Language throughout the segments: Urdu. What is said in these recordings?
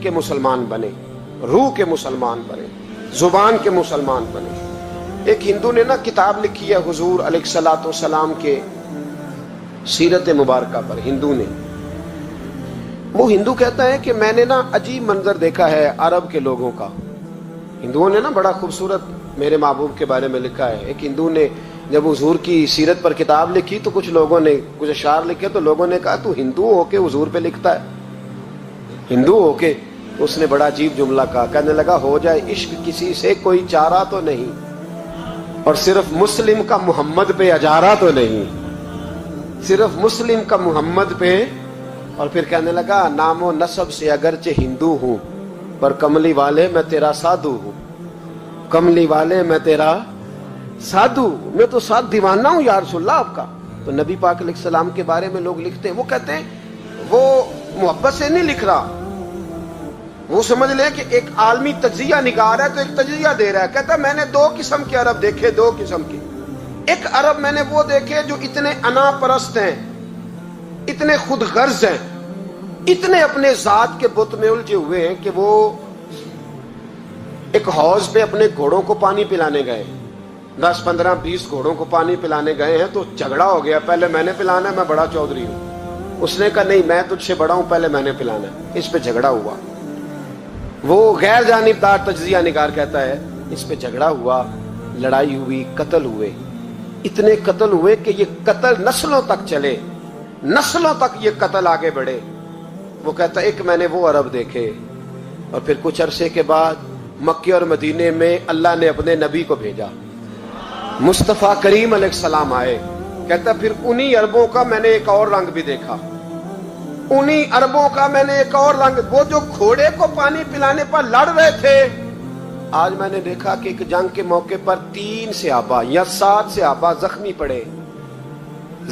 کے مسلمان بنے, روح کے مسلمان بنے, زبان کے مسلمان بنے. ایک ہندو نے نا کتاب لکھی ہے حضور علیہ الصلوۃ والسلام کے سیرت مبارکہ پر. ہندو نے, وہ ہندو کہتا ہے کہ میں نے نا عجیب منظر دیکھا ہے عرب کے لوگوں کا. ہندوؤں نے نا بڑا خوبصورت میرے محبوب کے بارے میں لکھا ہے. ایک ہندو نے جب حضور کی سیرت پر کتاب لکھی تو کچھ لوگوں نے کچھ اشعار لکھے, تو لوگوں نے کہا تو ہندو ہو کے حضور پہ لکھتا ہے, ہندو ہو کے. اس نے بڑا عجیب جملہ کہا, کہنے لگا ہو جائے عشق کسی سے کوئی چارہ تو نہیں, اور صرف مسلم کا محمد پہ اجارہ تو نہیں, صرف مسلم کا محمد پہ. اور پھر کہنے لگا نام و نسب سے اگرچہ ہندو ہوں پر کملی والے میں تیرا سادھو ہوں, کملی والے میں تیرا سادھو, میں تو ساتھ دیوانہ ہوں یا رسول اللہ آپ کا. تو نبی پاک علیہ السلام کے بارے میں لوگ لکھتے ہیں, وہ کہتے ہیں وہ محبت سے نہیں لکھ رہا, وہ سمجھ لیں کہ ایک عالمی تجزیہ نگار ہے تو ایک تجزیہ دے رہا ہے. کہتا ہے میں نے دو قسم کے عرب دیکھے, دو قسم کے. ایک عرب میں نے وہ دیکھے جو اتنے انا پرست ہیں, اتنے خود غرض ہیں, اتنے اپنے ذات کے بت میں الجھے ہوئے ہیں کہ وہ ایک حوض پہ اپنے گھوڑوں کو پانی پلانے گئے, 10 15 20 گھوڑوں کو پانی پلانے گئے ہیں. تو جھگڑا ہو گیا, پہلے میں نے پلانا ہے, میں بڑا چودھری ہوں. اس نے کہا نہیں میں تجھ سے بڑا ہوں, پہلے میں نے پلانا ہے. اس پہ جھگڑا ہوا. وہ غیر جانبدار تجزیہ نگار کہتا ہے اس پہ جھگڑا ہوا, لڑائی ہوئی, قتل ہوئے. اتنے قتل ہوئے کہ یہ قتل نسلوں تک چلے, نسلوں تک یہ قتل آگے بڑھے. وہ کہتا ہے ایک میں نے وہ عرب دیکھے. اور پھر کچھ عرصے کے بعد مکے اور مدینے میں اللہ نے اپنے نبی کو بھیجا, مصطفیٰ کریم علیہ السلام آئے. کہتا پھر انہی عربوں کا میں نے ایک اور رنگ بھی دیکھا, انہی عربوں کا میں نے ایک اور رنگ. وہ جو گھوڑے کو پانی پلانے پر لڑ رہے تھے, آج میں نے دیکھا کہ ایک جنگ کے موقع پر 3 صحابہ یا 7 صحابہ زخمی پڑے,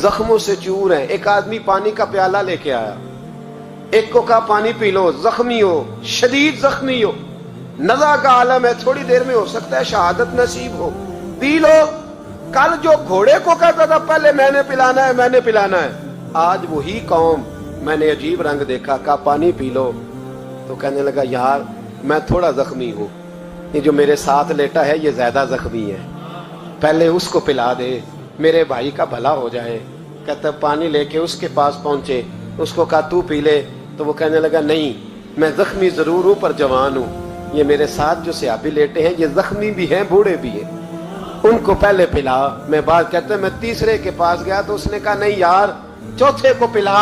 زخموں سے چور ہیں. ایک آدمی پانی کا پیالہ لے کے آیا, ایک کو کہا پانی پی لو, زخمی ہو, شدید زخمی ہو, نزع کا عالم ہے, تھوڑی دیر میں ہو سکتا ہے شہادت نصیب ہو, پی لو. کل جو گھوڑے کو کہتا تھا پہلے میں نے پلانا ہے, میں نے پلانا ہے, آج وہی قوم میں نے عجیب رنگ دیکھا, کہا پانی پی لو. تو کہنے لگا یار میں تھوڑا زخمی ہوں, یہ جو میرے ساتھ لیٹا ہے یہ زیادہ زخمی ہے, پہلے اس کو پلا دے, میرے بھائی کا بھلا ہو جائے. کہتا پانی لے کے اس کے پاس پہنچے, اس کو کہا تو پی لے. تو وہ کہنے لگا نہیں میں زخمی ضرور ہوں پر جوان ہوں, یہ میرے ساتھ جو صحابی لیٹے ہیں یہ زخمی بھی ہیں, بوڑھے بھی ہیں, ان کو پہلے پلا. میں بات کہتے ہیں میں تیسرے کے پاس گیا تو اس نے کہا نہیں یار چوتھے کو پلا,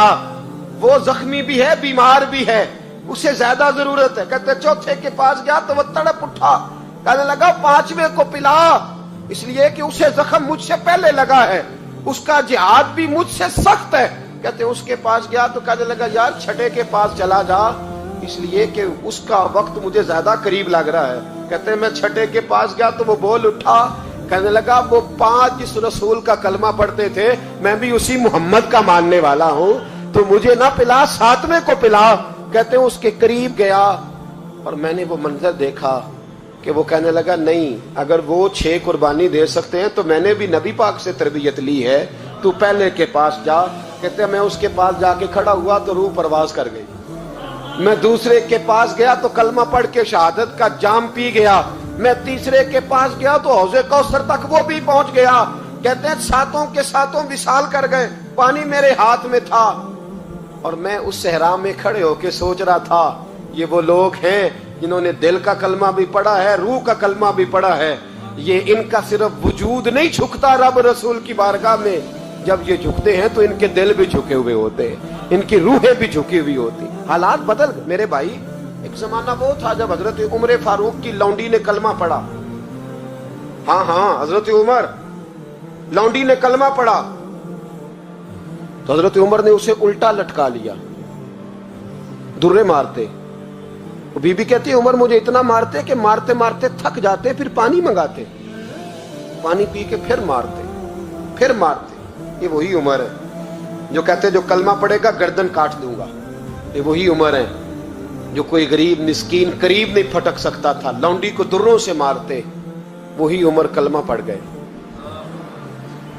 وہ زخمی بھی ہے, بیمار بھی ہے, اسے زیادہ ضرورت ہے. کہتے چوتھے کے پاس گیا تو وہ تڑپ اٹھا, کہنے لگا 5ویں کو پلا, اس لیے کہ اسے زخم مجھ سے پہلے لگا ہے, اس کا جہاد بھی مجھ سے سخت ہے. کہتے اس کے پاس گیا تو کہنے لگا یار 6 کے پاس چلا جا, اس لیے کہ اس کا وقت مجھے زیادہ قریب لگ رہا ہے. کہتے میں 6 کے پاس گیا تو وہ بول اٹھا, کہنے لگا وہ 5 جس رسول کا کلمہ پڑھتے تھے میں بھی اسی محمد کا ماننے والا ہوں, تو مجھے نہ پلا 7ویں کو پلا. کہتے ہیں اس کے قریب گیا اور میں نے وہ منظر دیکھا کہ وہ کہنے لگا نہیں اگر وہ 6 قربانی دے سکتے ہیں تو میں نے بھی نبی پاک سے تربیت لی ہے, تو پہلے کے پاس جا. کہتے ہیں میں اس کے پاس جا کے کھڑا ہوا تو روح پرواز کر گئی. میں دوسرے کے پاس گیا تو کلمہ پڑھ کے شہادت کا جام پی گیا. میں تیسرے کے پاس گیا تو حوض کوثر تک وہ بھی پہنچ گیا. کہتے ہیں 7 کے 7 وصال کر گئے, پانی میرے ہاتھ میں تھا اور میں اس صحرا میں کھڑے ہو کے سوچ رہا تھا یہ وہ لوگ ہیں جنہوں نے دل کا کلمہ بھی پڑھا ہے, روح کا کلمہ بھی پڑھا ہے. یہ ان کا صرف وجود نہیں جھکتا رب رسول کی بارگاہ میں, جب یہ جھکتے ہیں تو ان کے دل بھی جھکے ہوئے ہوتے ہیں, ان کی روحیں بھی جھکی ہوئی ہوتی. حالات بدل گئے میرے بھائی. ایک زمانہ وہ تھا جب حضرت عمر فاروق کی لونڈی نے کلمہ پڑھا, ہاں حضرت عمر لونڈی نے کلمہ پڑھا تو حضرت عمر نے اسے الٹا لٹکا لیا, درے مارتے. بی بی کہتی عمر مجھے اتنا مارتے کہ مارتے مارتے تھک جاتے, پھر پانی منگاتے, پانی پی کے پھر مارتے. یہ وہی عمر ہے جو کہتے جو کلمہ پڑھے گا گردن کاٹ دوں گا. یہ وہی عمر ہے جو کوئی غریب مسکین قریب نہیں پھٹک سکتا تھا, لونڈی کو دروں سے مارتے. وہی عمر کلمہ پڑھ گئے.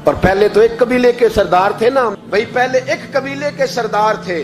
اور پہلے تو ایک قبیلے کے سردار تھے نا بھائی, پہلے ایک قبیلے کے سردار تھے,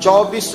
24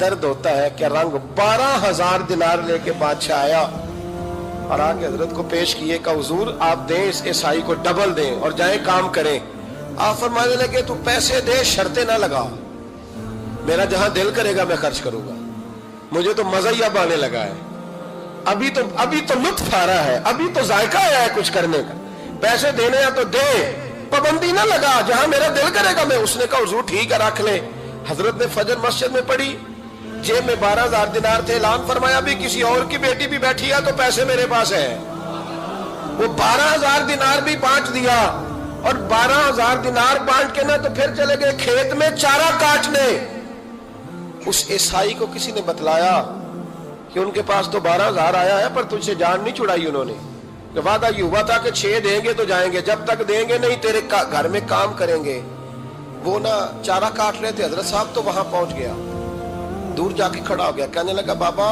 درد ہوتا ہے، کیا رنگ. 12,000 دینار لے کے بادشاہ آیا اور آگے حضرت کو پیش کیے کہ حضور آپ دیں اس عیسائی کو ڈبل دیں اور جائیں کام کریں. آپ فرمانے لگے تو پیسے دے، شرطیں نہ لگا، میرا جہاں دل کرے گا میں خرچ کروں گا، مجھے تو مزہ ہی اب آنے لگا ہے، ابھی تو لطف آ رہا ہے، ابھی تو ذائقہ آیا ہے کچھ کرنے کا. پیسے دینے ہیں تو دے، پابندی نہ لگا، جہاں میرا دل کرے گا میں. اس نے کہا حضور ٹھیک ہے رکھ لیں. حضرت نے فجر مسجد میں پڑھی، جیب میں 12,000 دینار تھے. اعلان فرمایا بھی کسی اور کی بیٹی بھی بیٹھی ہے تو پیسے میرے پاس ہے. وہ 12,000 دینار بھی بانٹ دیا اور 12,000 دینار بانٹ کے نہ تو پھر چلے گئے کھیت میں چارہ کاٹنے. اس عیسائی کو کسی نے بتلایا کہ ان کے پاس تو 12,000 آیا ہے پر تجھ سے جان نہیں چھڑائی انہوں نے. وعدہ یہ ہوا تھا کہ 6 دیں گے تو جائیں گے، جب تک دیں گے نہیں تیرے گھر میں کام کریں گے. وہ نہ چارہ کاٹ رہے تھے، حضرت صاحب تو وہاں پہنچ گیا، دور جا کے کھڑا ہو گیا، کہنے لگا بابا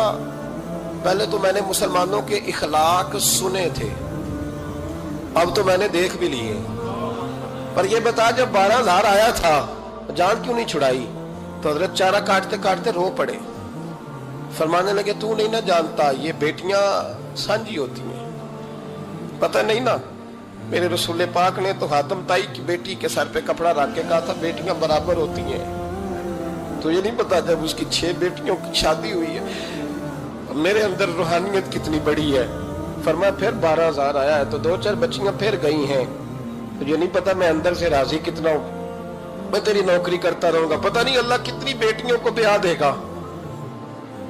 پہلے تو میں نے مسلمانوں کے اخلاق سنے تھے، اب تو میں نے دیکھ بھی لیے، پر یہ بتا جب 12,000 آیا تھا جان کیوں نہیں چھڑائی؟ تو حضرت چارہ کاٹتے کاٹتے رو پڑے. فرمانے لگے تو نہیں نہ جانتا یہ بیٹیاں سانجی ہوتی ہیں، پتہ نہیں نا. میرے رسول پاک نے تو حاتم تائی کی بیٹی کے سر پہ کپڑا رکھ کے کہا تھا بیٹیاں برابر ہوتی ہیں. تو یہ نہیں پتا جب اس کی 6 بیٹیوں کی شادی ہوئی ہے میرے اندر روحانیت کتنی بڑی ہے. فرمایا پھر 12,000 آیا ہے تو 2-4 بچیاں پھر گئی ہیں. یہ نہیں پتا میں اندر سے راضی کتنا ہوں، میں تیری نوکری کرتا رہوں گا، پتہ نہیں اللہ کتنی بیٹیوں کو بیاہ دے گا.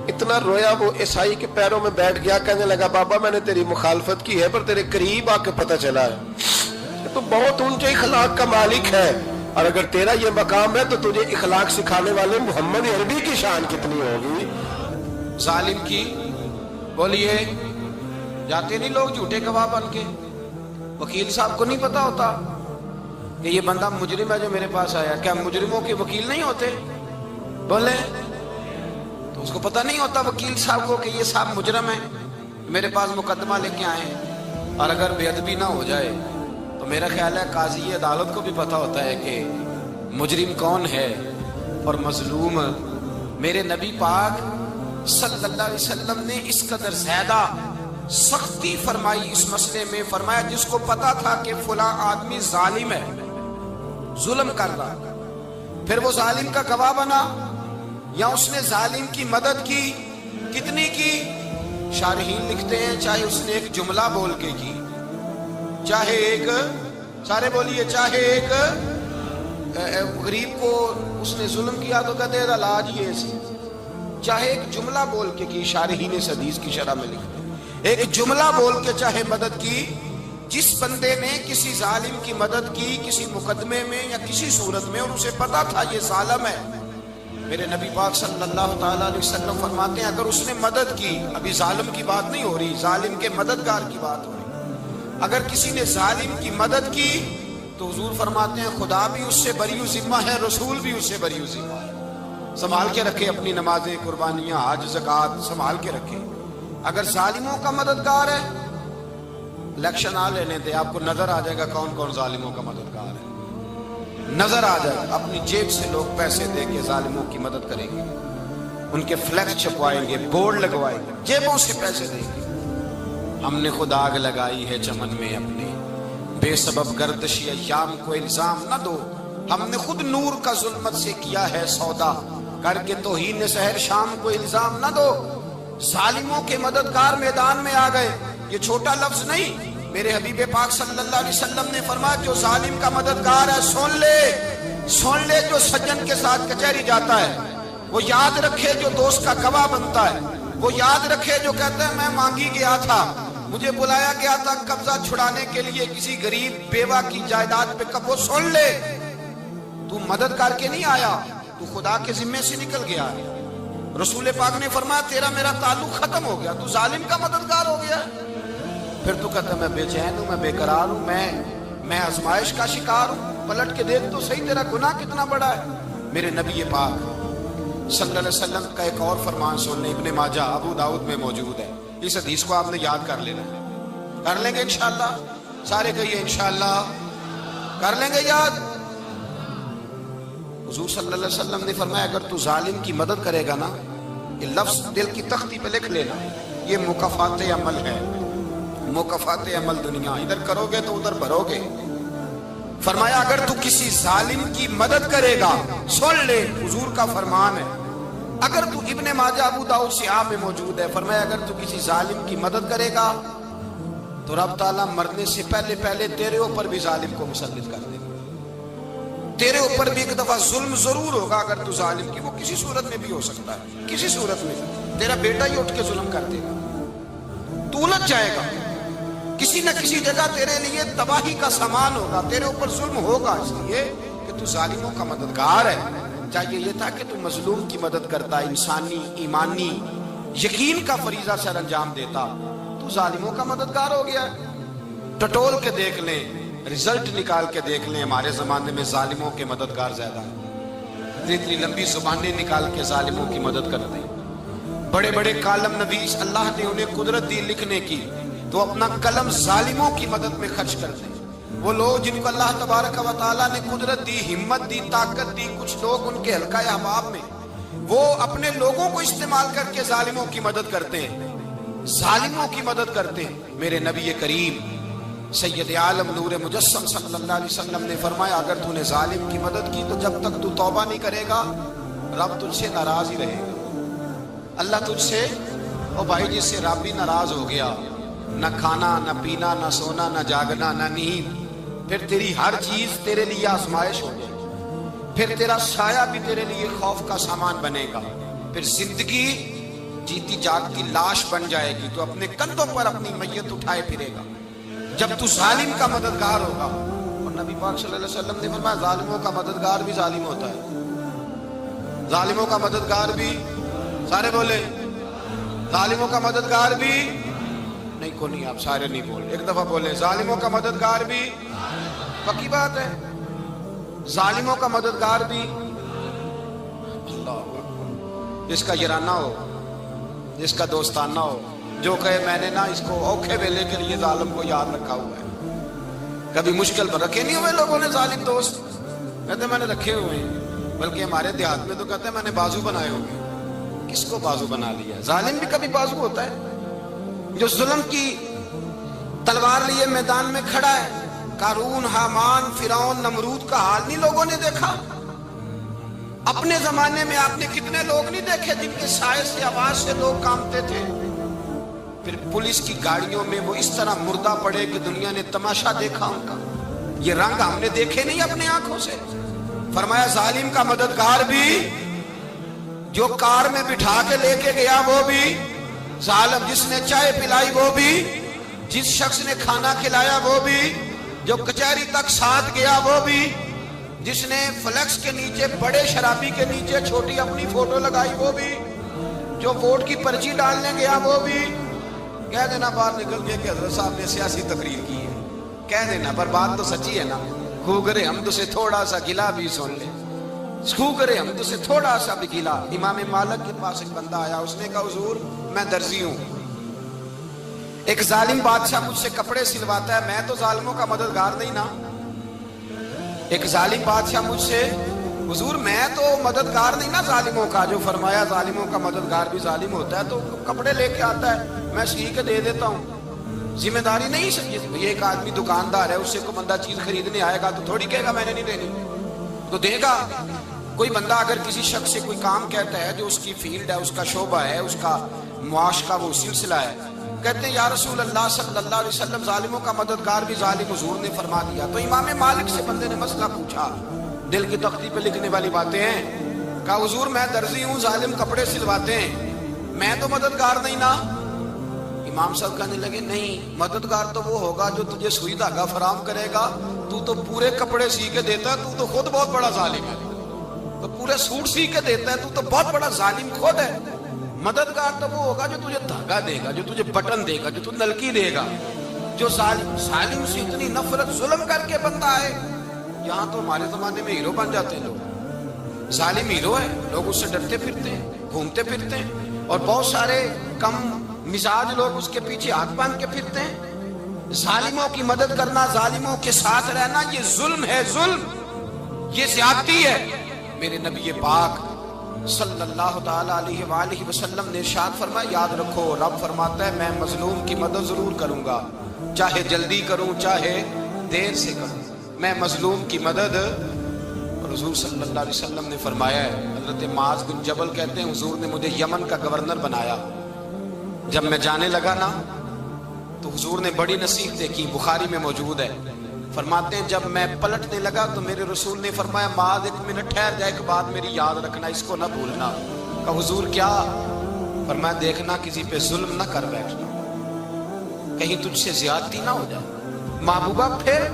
اتنا رویا وہ عیسائی کے پیروں میں بیٹھ گیا، کہنے لگا بابا میں نے تیری مخالفت کی ہے پر تیرے قریب آ کے پتہ چلا ہے تو بہت اونچے اخلاق کا مالک ہے، اور اگر تیرا یہ مقام ہے تو تجھے اخلاق سکھانے والے محمد عربی کی شان کتنی ہوگی. ظالم کی بولیے جاتے نہیں لوگ جھوٹے گواہ بن کے. وکیل صاحب کو نہیں پتا ہوتا کہ یہ بندہ مجرم ہے جو میرے پاس آیا، کیا مجرموں کے وکیل نہیں ہوتے؟ بولے تو اس کو پتہ نہیں ہوتا وکیل صاحب کو کہ یہ صاحب مجرم ہے، میرے پاس مقدمہ لے کے آئے ہیں. اور اگر بے ادبی نہ ہو جائے تو میرا خیال ہے قاضی عدالت کو بھی پتہ ہوتا ہے کہ مجرم کون ہے اور مظلوم. میرے نبی پاک صلی اللہ علیہ وسلم نے اس قدر زیادہ سختی فرمائی اس مسئلے میں. فرمایا جس کو پتا تھا کہ فلاں آدمی ظالم ہے، ظلم کر رہا، پھر وہ ظالم کا گواہ بنا یا اس نے ظالم کی مدد کی، کتنی کی؟ شارحین لکھتے ہیں چاہے اس نے ایک جملہ بول کے کی، چاہے ایک، سارے بولیے، چاہے ایک غریب کو اس نے ظلم کیا تو کہتے ہیں علاج یہ سی، چاہے ایک جملہ بول کے کی. شارحین اس حدیث کی شرح میں لکھتے ہیں ایک جملہ بول کے چاہے مدد کی. جس بندے نے کسی ظالم کی مدد کی کسی مقدمے میں یا کسی صورت میں اور اسے پتا تھا یہ ظالم ہے، میرے نبی پاک صلی اللہ تعالیٰ علیہ وسلم فرماتے ہیں اگر اس نے مدد کی، ابھی ظالم کی بات نہیں ہو رہی، ظالم کے مددگار کی بات ہو رہی، اگر کسی نے ظالم کی مدد کی تو حضور فرماتے ہیں خدا بھی اس سے بری و ذمہ ہے، رسول بھی اس سے بری و ذمہ ہے. سنبھال کے رکھے اپنی نمازیں، قربانیاں، حج، زکوٰۃ سنبھال کے رکھے. اگر ظالموں کا مددگار ہے، الیکشن آ لینے دے، آپ کو نظر آ جائے گا کون کون ظالموں کا مددگار ہے، نظر آ جائے گا. اپنی جیب سے لوگ پیسے دے کے ظالموں کی مدد کریں گے، ان کے فلیکس چھپوائیں گے، بورڈ لگوائیں گے، جیبوں سے پیسے دیں گے. ہم نے خود آگ لگائی ہے چمن میں اپنے، بے سبب گردشی ایام کو الزام نہ دو، ہم نے خود نور کا ظلمت سے کیا ہے سودا، کر کے توہین سحر شام کو الزام نہ دو. ظالموں کے مددگار میدان میں آ گئے، یہ چھوٹا لفظ نہیں. میرے حبیب پاک صلی اللہ علیہ وسلم نے فرمایا جو ظالم کا مددگار ہے سن لے جو سجن کے ساتھ کچہری جاتا ہے، وہ یاد رکھے جو دوست کا گواہ بنتا ہے، وہ یاد رکھے جو کہتا ہے میں مانگی گیا تھا، مجھے بلایا گیا تھا قبضہ چھڑانے کے لیے کسی غریب بیوہ کی جائیداد پہ، کب وہ سن لے تو مدد کر کے نہیں آیا، تو خدا کے ذمے سے نکل گیا. رسول پاک نے فرمایا تیرا میرا تعلق ختم ہو گیا، تو ظالم کا مددگار ہو گیا. پھر تو کہتا میں بے چین ہوں، میں بے قرار ہوں، میں آزمائش کا شکار ہوں. پلٹ کے دیکھ تو صحیح تیرا گناہ کتنا بڑا ہے. میرے نبی پاک صلی اللہ علیہ وسلم کا ایک اور فرمان سن لیں، ابن ماجہ ابو داؤد میں موجود ہے. اس حدیث کو آپ نے یاد کر لینا ہے. کر لیں گے انشاءاللہ؟ سارے کہیے انشاءاللہ کر لیں گے یاد. حضور صلی اللہ علیہ وسلم نے فرمایا اگر تو ظالم کی مدد کرے گا نا، یہ لفظ دل کی تختی پہ لکھ لینا، یہ مکافات عمل ہے، مکافات عمل دنیا، ادھر کرو گے تو ادھر بھرو گے۔ فرمایا اگر تو کسی ظالم کی مدد کرے گا، سن لے حضور کا فرمان ہے، اگر تو ابن ماجہ ابو داؤد صحاح میں موجود ہے، فرمایا اگر تو کسی ظالم کی مدد کرے گا تو رب تعالیٰ مرنے سے پہلے پہلے تیرے اوپر بھی ظالم کو مسلط کر دے گا، تیرے اوپر بھی ایک دفعہ ظلم ضرور ہوگا اگر تو ظالم کی، وہ کسی صورت میں بھی ہو سکتا ہے، کسی صورت میں تیرا بیٹا ہی اٹھ کے ظلم کر دے گا، تو الجھ جائے گا، کسی نہ کسی جگہ تیرے لیے تباہی کا سامان ہوگا، تیرے اوپر ظلم ہوگا، اس لیے کہ تو ظالموں کا مددگار ہے۔ چاہیے یہ تھا کہ تو مظلوم کی مدد کرتا، انسانی ایمانی یقین کا فریضہ سر انجام دیتا، تو ظالموں کا مددگار ہو گیا۔ ٹٹول کے دیکھ لیں، رزلٹ نکال کے دیکھ لیں، ہمارے زمانے میں ظالموں کے مددگار زیادہ ہیں، اتنی لمبی زبانیں نکال کے ظالموں کی مدد کر دیں، بڑے بڑے کالم نویس اللہ نے انہیں قدرت دی لکھنے کی، تو اپنا قلم ظالموں کی مدد میں خرچ کر دیں۔ وہ لوگ جن کو اللہ تبارک و تعالیٰ نے قدرت دی، ہمت دی، طاقت دی، کچھ لوگ ان کے حلقہ احباب میں وہ اپنے لوگوں کو استعمال کر کے ظالموں کی مدد کرتے ہیں، ظالموں کی مدد کرتے ہیں۔ میرے نبی کریم سید عالم نور مجسم صلی اللہ علیہ وسلم نے فرمایا اگر تو نے ظالم کی مدد کی تو جب تک تو توبہ نہیں کرے گا رب تجھ سے ناراض ہی رہے گا، اللہ تجھ سے، او بھائی جس سے رب بھی ناراض ہو گیا، نہ کھانا نہ پینا نہ سونا نہ جاگنا نہ نیند، پھر تیری ہر چیز تیرے لیے آزمائش ہو جائے گی، پھر تیرا سایہ بھی تیرے لیے خوف کا سامان بنے گا، پھر زندگی جیتی جاگتی لاش بن جائے گی، تو اپنے کندھوں پر اپنی میت اٹھائے پھرے گا جب تو ظالم کا مددگار ہوگا۔ اور نبی پاک صلی اللہ علیہ وسلم نے فرمایا ظالموں کا مددگار بھی ظالم ہوتا ہے، ظالموں کا مددگار بھی، سارے بولے ظالموں کا مددگار بھی، نہیں کو نہیں، آپ سارے نہیں بولے، ایک دفعہ بولے ظالموں کا مددگار بھی، پکی بات ہے، ظالموں کا مددگار بھی۔ اللہ جس کا یارانہ ہو، جس کا دوستانہ ہو، جو کہے میں نے نا اس کو اوکھے ویلے کے لیے ظالم کو یاد رکھا ہوا ہے، کبھی مشکل پر رکھے نہیں ہوئے لوگوں نے ظالم دوست، کہتے میں نے رکھے ہوئے ہیں، بلکہ ہمارے دیہات میں تو کہتے ہیں میں نے بازو بنائے ہوئے۔ کس کو بازو بنا لیا؟ ظالم بھی کبھی بازو ہوتا ہے، جو ظلم کی تلوار لیے میدان میں کھڑا ہے۔ قارون، حامان، فرعون، نمرود کا حال نہیں لوگوں نے دیکھا؟ اپنے زمانے میں آپ نے کتنے لوگ نہیں دیکھے جن کے سائے سے، آواز سے لوگ کانپتے تھے؟ پھر پولیس کی گاڑیوں میں وہ اس طرح مردہ پڑے کہ دنیا نے تماشا دیکھا ان کا، یہ رنگ ہم نے دیکھے نہیں اپنے آنکھوں سے۔ فرمایا ظالم کا مددگار بھی، جو کار میں بٹھا کے لے کے گیا وہ بھی ظالم، جس نے چائے پلائی وہ بھی، جس شخص نے کھانا کھلایا وہ بھی، جو کچہری تک ساتھ گیا وہ بھی، جس نے فلیکس کے نیچے، بڑے شرابی کے نیچے چھوٹی اپنی فوٹو لگائی وہ بھی، جو ووٹ کی پرچی ڈالنے گیا وہ بھی۔ کہہ دینا باہر نکل کے کہ حضرت صاحب نے سیاسی تقریر کی ہے، کہہ دینا، پر بات تو سچی ہے نا۔ خو کرے ہم تو سے تھوڑا سا گلا بھی سن لے، خو کرے ہم تو سے تھوڑا سا بھی گلا۔ امام مالک کے پاس ایک بندہ آیا، اس نے کہا حضور میں درزی ہوں، ایک ظالم بادشاہ مجھ سے کپڑے سلواتا ہے، میں تو ظالموں کا مددگار نہیں نا۔ ایک ظالم بادشاہ مجھ سے، حضور میں تو مددگار نہیں نا ظالموں کا، جو فرمایا ظالموں کا مددگار بھی ظالم ہوتا ہے، تو کپڑے لے کے آتا ہے میں سی کے دے دیتا ہوں، ذمہ داری نہیں سمجھے۔ یہ ایک آدمی دکاندار ہے، اس سے کوئی بندہ چیز خریدنے آئے گا تو تھوڑی کہے گا میں نے نہیں دینی، تو دے گا۔ کوئی بندہ اگر کسی شخص سے کوئی کام کہتا ہے جو اس کی فیلڈ ہے، اس کا شعبہ ہے، اس کا معاش کا وہ سلسلہ ہے، کہتے ہیں یا رسول اللہ صلی اللہ علیہ وسلم ظالموں کا مددگار بھی ظالم، حضور نے فرما دیا۔ تو امام مالک سے بندے نے مسئلہ پوچھا، دل کی تختی پہ لکھنے والی باتیں ہیں، کہا حضور میں درزی ہوں، ظالم کپڑے سلواتے ہیں، میں تو مددگار نہیں نا۔ امام صاحب کہنے لگے نہیں، مددگار تو وہ ہوگا جو تجھے سوئی دھاگا فراہم کرے گا، تو پورے کپڑے سی کے دیتا ہے، تو خود بہت بڑا ظالم ہے، تو پورے سوٹ سی کے دیتا ہے، تو بہت بڑا ظالم خود ہے۔ مددگار تو وہ ہوگا جو تجھے دھاگا دے گا، جو تجھے بٹن دے گا، جو تجھے نلکی دے گا۔ جو ظالم سے اتنی نفرت ظلم کر کے بندہ ہے، یہاں تو ہمارے زمانے میں ہیرو بن جاتے ہیں لوگ، ظالم ہیرو ہے، لوگ اس سے ڈرتے پھرتے ہیں، گھومتے پھرتے ہیں، اور بہت سارے کم مزاج لوگ اس کے پیچھے ہاتھ باندھ کے پھرتے ہیں۔ ظالموں کی مدد کرنا، ظالموں کے ساتھ رہنا، یہ ظلم ہے، ظلم، یہ زیادتی ہے۔ میرے نبی پاک صلی اللہ تعالی علیہ وآلہ وسلم نے ارشاد فرمایا یاد رکھو رب فرماتا ہے میں مظلوم کی مدد ضرور کروں گا، چاہے جلدی کروں چاہے دیر سے کروں، میں مظلوم کی مدد۔ حضور صلی اللہ علیہ وسلم نے فرمایا ہے، حضرت معاذ بن جبل کہتے ہیں حضور نے مجھے یمن کا گورنر بنایا، جب میں جانے لگا نا تو حضور نے بڑی نصیحتیں کی، بخاری میں موجود ہے، فرماتے ہیں جب میں پلٹنے لگا تو میرے رسول نے فرمایا معاذ ایک منٹ ٹھہر جا، ایک بات میری یاد رکھنا، اس کو نہ بھولنا۔ کہا حضور کیا؟ فرمایا دیکھنا کسی پہ ظلم نہ کر بیٹھنا، کہیں تجھ سے زیادتی نہ ہو جائے۔ محبوبہ پھر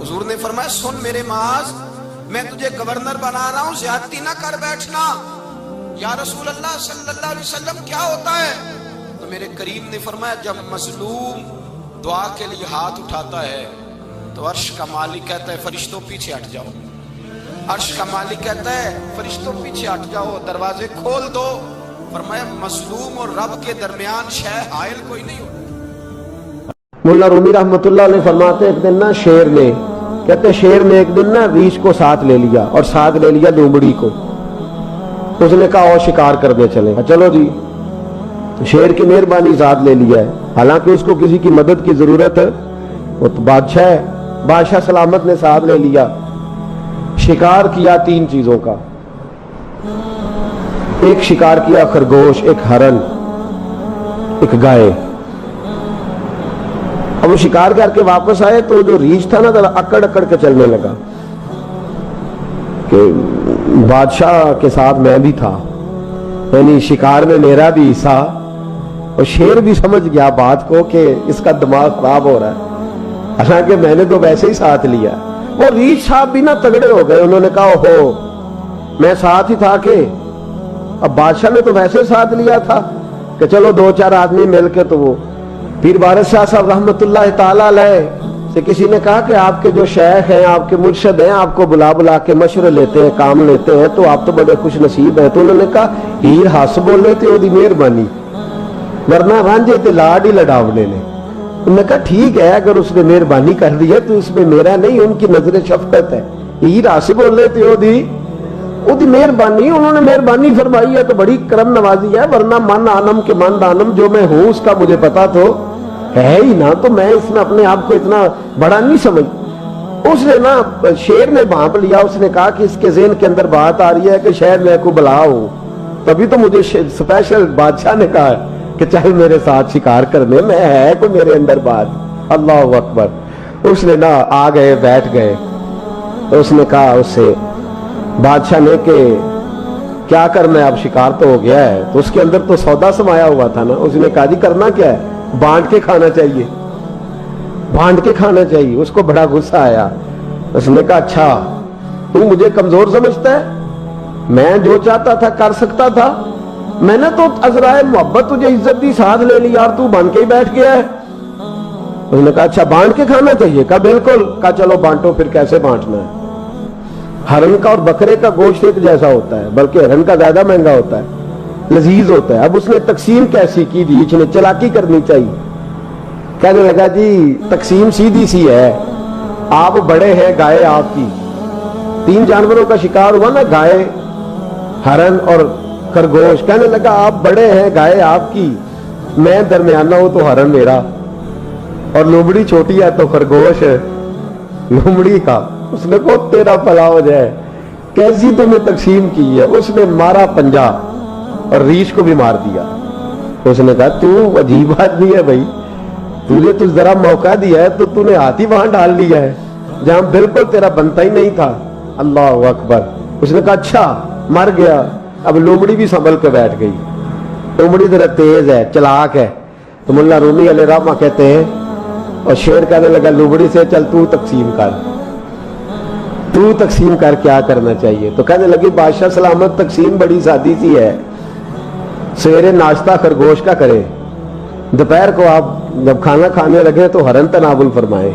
حضور نے فرمایا سن میرے معاذ، میں تجھے گورنر بنا رہا ہوں، زیادتی نہ کر بیٹھنا۔ یا رسول اللہ صلی اللہ علیہ وسلم کیا ہوتا ہے؟ تو میرے کریم نے فرمایا جب مظلوم دعا کے لیے ہاتھ اٹھاتا ہے تو عرش کا مالک کہتا ہے فرشتوں پیچھے ہٹ جاؤ، عرش کا مالک کہتا ہے فرشتوں پیچھے ہٹ جاؤ، دروازے کھول دو۔ فرمایا مظلوم اور رب کے درمیان شے حائل کوئی نہیں ہوتا۔ ملا رومی رحمت اللہ علیہ فرماتے ایک دن نا شیر نے، کہتے شیر نے ایک دن نا ریچھ کو ساتھ لے لیا اور ساتھ لے لیا لومڑی کو، اس نے کہا اور شکار کرنے چلے، چلو جی، شیر کی مہربانی ساتھ لے لیا ہے، حالانکہ اس کو کسی کی مدد کی ضرورت ہے، وہ تو بادشاہ ہے، بادشاہ سلامت نے ساتھ لے لیا، شکار کیا 3 چیزوں کا، ایک شکار کیا خرگوش، ایک ہرن، ایک گائے۔ اب وہ شکار کر کے واپس آئے تو جو ریچھ تھا نا ذرا اکڑ اکڑ کے چلنے لگا کہ بادشاہ کے ساتھ میں بھی تھا، یعنی شکار میں میرا بھی حصہ، اور شیر بھی سمجھ گیا بات کو کہ اس کا دماغ خراب ہو رہا ہے، حالانکہ میں نے تو ویسے ہی ساتھ لیا۔ وہ ریچھ صاحب بھی نا تگڑے ہو گئے، انہوں نے کہا اوہو میں ساتھ ہی تھا کہ اب بادشاہ نے تو ویسے ساتھ لیا تھا کہ چلو 2-4 آدمی مل کے۔ تو وہ پیر وارث شاہ صاحب رحمت اللہ تعالیٰ علیہ سے کسی نے کہا کہ آپ کے جو شیخ ہیں، آپ کے مرشد ہیں، آپ کو بلا بلا کے مشورے لیتے ہیں، کام لیتے ہیں، تو آپ تو بڑے خوش نصیب ہیں۔ تو انہوں نے کہا ہیر ہس بولے تے وہ دی مہربانی، ورنہ رانجے تے لاڈ ہی لڑاونے نے۔ انہوں نے کہا ٹھیک ہے اگر اس نے مہربانی کر دی ہے تو اس میں میرا نہیں، ان کی نظر شفقت ہے، ہیر ہس بولے تے وہ دی مہربانی، انہوں نے مہربانی فرمائی ہے تو بڑی کرم نوازی ہے، ورنہ من آنم کے من دانم، جو میں ہوں اس کا مجھے پتا تو ہے ہی نا، تو میں اس میں اپنے آپ کو اتنا بڑا نہیں سمجھ۔ اس نے نا شیر نے بھانپ لیا، اس نے کہا کہ اس کے ذہن کے اندر بات آ رہی ہے کہ شاید میں کو بلا ہوں، تبھی تو مجھے اسپیشل بادشاہ نے کہا کہ چاہے میرے ساتھ شکار کرنے میں، ہے کوئی میرے اندر بات۔ اللہ اکبر۔ اس نے نا آ گئے بیٹھ گئے، اس نے کہا اس سے بادشاہ نے کہ کیا کرنا ہے، اب شکار تو ہو گیا ہے، تو اس کے اندر تو سودا سمایا ہوا تھا نا، اس نے کہا جی کرنا کیا ہے، بانٹ کے کھانا چاہیے، بانٹ کے کھانا چاہیے۔ اس کو بڑا غصہ آیا، اس نے کہا اچھا تو مجھے کمزور سمجھتا ہے، میں جو چاہتا تھا کر سکتا تھا، میں نے تو عذرائے محبت تجھے عزت دی، ساتھ لے لی اور تو بن کے ہی بیٹھ گیا ہے۔ اس نے کہا اچھا بانٹ کے کھانا چاہیے، کہا بالکل، کہا چلو بانٹو، پھر کیسے بانٹنا ہے؟ ہرن کا اور بکرے کا گوشت ایک جیسا ہوتا ہے، بلکہ ہرن کا زیادہ مہنگا ہوتا ہے، لذیذ ہوتا ہے۔ اب اس نے تقسیم کیسی کی دی، اس نے چلاکی کرنی چاہیے، کہنے لگا جی تقسیم سیدھی سی ہے، آپ بڑے ہیں، گائے آپ کی، 3 جانوروں کا شکار ہوا نا، گائے، ہرن اور خرگوش، کہنے لگا آپ بڑے ہیں، گائے آپ کی، میں درمیانہ ہوں تو ہرن میرا، اور لومڑی چھوٹی ہے تو خرگوش لومڑی کا۔ اس نے کہا تیرا بھلا ہو جائے، کیسی تم نے تقسیم کی ہے؟ اس نے مارا پنجا اور ریچھ کو بھی مار دیا۔ اس نے کہا تو عجیب آدمی ہے بھائی، تجھے تو ذرا موقع دیا ہے تو نے ہاتھ ہی وہاں ڈال لیا ہے جہاں بالکل تیرا بنتا ہی نہیں تھا۔ اللہ اکبر۔ اس نے کہا اچھا مر گیا۔ اب لومڑی بھی سنبھل کے بیٹھ گئی، لومڑی ذرا تیز ہے، چلاک ہے، تو ملا رومی علیہ رحمہ کہتے ہیں، اور شیر کہنے لگا لومڑی سے چل تو تقسیم کر، تو تقسیم کر کیا کرنا چاہیے؟ تو کہنے لگی بادشاہ سلامت تقسیم بڑی سادی سی ہے، سویرے ناشتہ خرگوش کا کرے، دوپہر کو آپ جب کھانا کھانے لگے تو ہرن تناول فرمائے،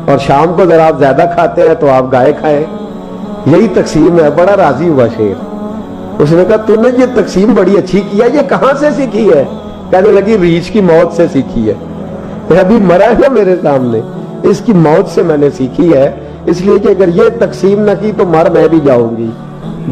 اور شام کو ذرا آپ زیادہ کھاتے ہیں تو آپ گائے کھائیں، یہی تقسیم ہے۔ بڑا راضی ہوا شیر۔ اس نے کہا تو نے یہ تقسیم بڑی اچھی کی ہے، یہ کہاں سے سیکھی ہے؟ کہنے لگی ریچھ کی موت سے سیکھی ہے، ابھی مرا ہے نا میرے سامنے، اس کی موت سے میں نے سیکھی ہے، اس لیے کہ اگر یہ تقسیم نہ کی تو مر میں بھی جاؤں گی۔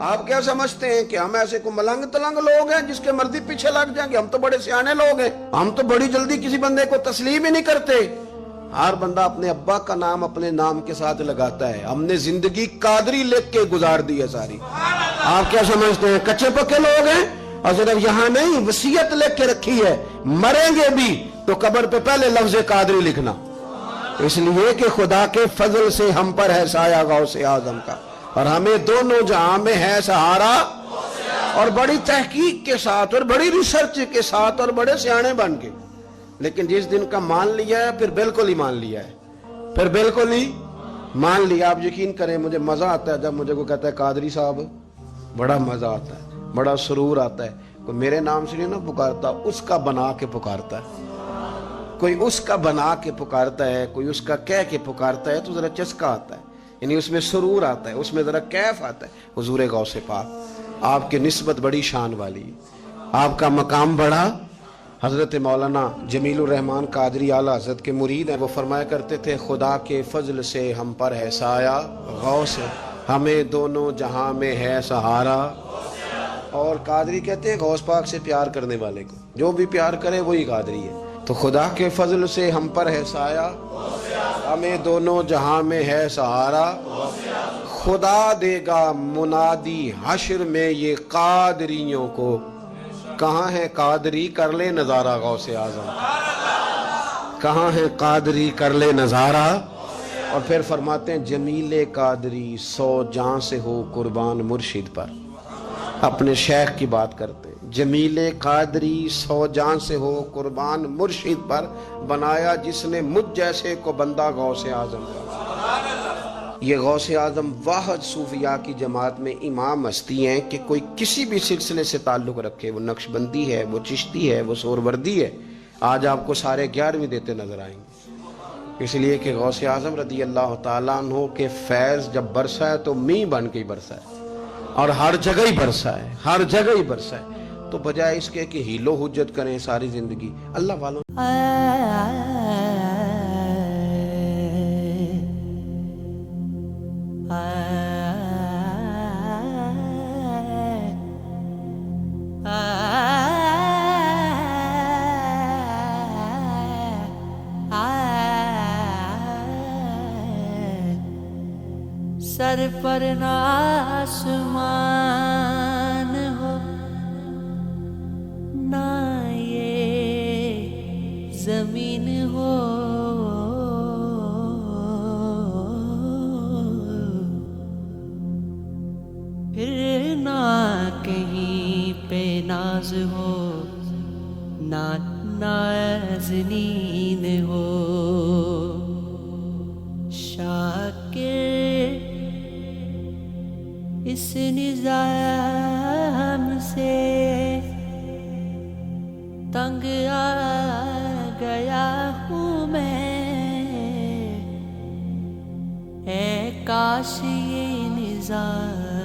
آپ کیا سمجھتے ہیں کہ ہم ایسے کو ملنگ تلنگ لوگ ہیں جس کے مرضی پیچھے لگ جائیں گے؟ ہم تو بڑے سیانے لوگ ہیں، ہم تو بڑی جلدی کسی بندے کو تسلیم ہی نہیں کرتے۔ ہر بندہ اپنے ابا کا نام اپنے نام کے ساتھ لگاتا ہے۔ ہم نے زندگی قادری لکھ کے گزار دی ہے ساری۔ آپ کیا سمجھتے ہیں کچے پکے لوگ ہیں؟ اور صرف یہاں نہیں، وصیت لکھ کے رکھی ہے، مریں گے بھی تو قبر پہ پہلے لفظ قادری لکھنا، اس لیے کہ خدا کے فضل سے ہم پر ہے سایہ غوث اعظم کا، اور ہمیں دونوں جہاں میں ہے سہارا۔ اور بڑی تحقیق کے ساتھ اور بڑی ریسرچ کے ساتھ اور بڑے سیانے بن کے، لیکن جس دن کا مان لیا ہے پھر بالکل ہی مان لیا ہے، پھر بالکل ہی مان لیا۔ آپ یقین کریں مجھے مزہ آتا ہے جب مجھے کوئی کہتا ہے قادری صاحب، بڑا مزہ آتا ہے، بڑا سرور آتا ہے۔ کوئی میرے نام سے نہیں نا پکارتا، اس کا بنا کے پکارتا ہے، کوئی اس کا بنا کے پکارتا ہے، کوئی اس کا کہہ کے پکارتا ہے تو ذرا چسکا آتا ہے، یعنی اس میں سرور آتا ہے، اس میں ذرا کیف آتا ہے۔ حضور غوث پاک آپ کی نسبت بڑی شان والی ہے، آپ کا مقام بڑا۔ حضرت مولانا جمیل الرحمن قادری اعلیٰ حضرت کے مرید ہیں، وہ فرمایا کرتے تھے خدا کے فضل سے ہم پر ہے سایہ غوث، ہمیں دونوں جہاں میں ہے سہارا۔ اور قادری کہتے ہیں غوث پاک سے پیار کرنے والے کو، جو بھی پیار کرے وہی قادری ہے۔ تو خدا کے فضل سے ہم پر ہے سایہ، ہمیں دونوں جہاں میں ہے سہارا، خدا دے گا منادی حشر میں یہ قادریوں کو، کہاں ہے قادری کر لے نظارہ غوث اعظم، کہاں ہے قادری کر لے نظارہ۔ اور پھر فرماتے ہیں جمیل قادری 100 جان سے ہو قربان مرشد پر، اپنے شیخ کی بات کرتے ہیں۔ جمیل قادری 100 جان سے ہو قربان مرشد پر، بنایا جس نے مجھ جیسے کو بندہ غوث اعظم کا۔ یہ غوث اعظم واحد صوفیاء کی جماعت میں امام ہستی ہیں کہ کوئی کسی بھی سلسلے سے تعلق رکھے، وہ نقش بندی ہے، وہ چشتی ہے، وہ سہروردی ہے، آج آپ کو سارے 11ویں دیتے نظر آئیں گے، اس لیے کہ غوث اعظم رضی اللہ تعالیٰ عنہ کے فیض جب برسا ہے تو می بن کے ہی برسا ہے، اور ہر جگہ ہی برسا ہے، ہر جگہ ہی برسا ہے۔ تو بجائے اس کے کہ ہیلو حجت کریں ساری زندگی، اللہ والوں سر پر نہ آسمان ہو نہ یہ زمین ہو، پھر نہ کہیں پہ ناز ہو نہ نازنین ہو، شاکر اس نظام سے تنگ آ گیا ہوں میں، اے کاش یہ نظام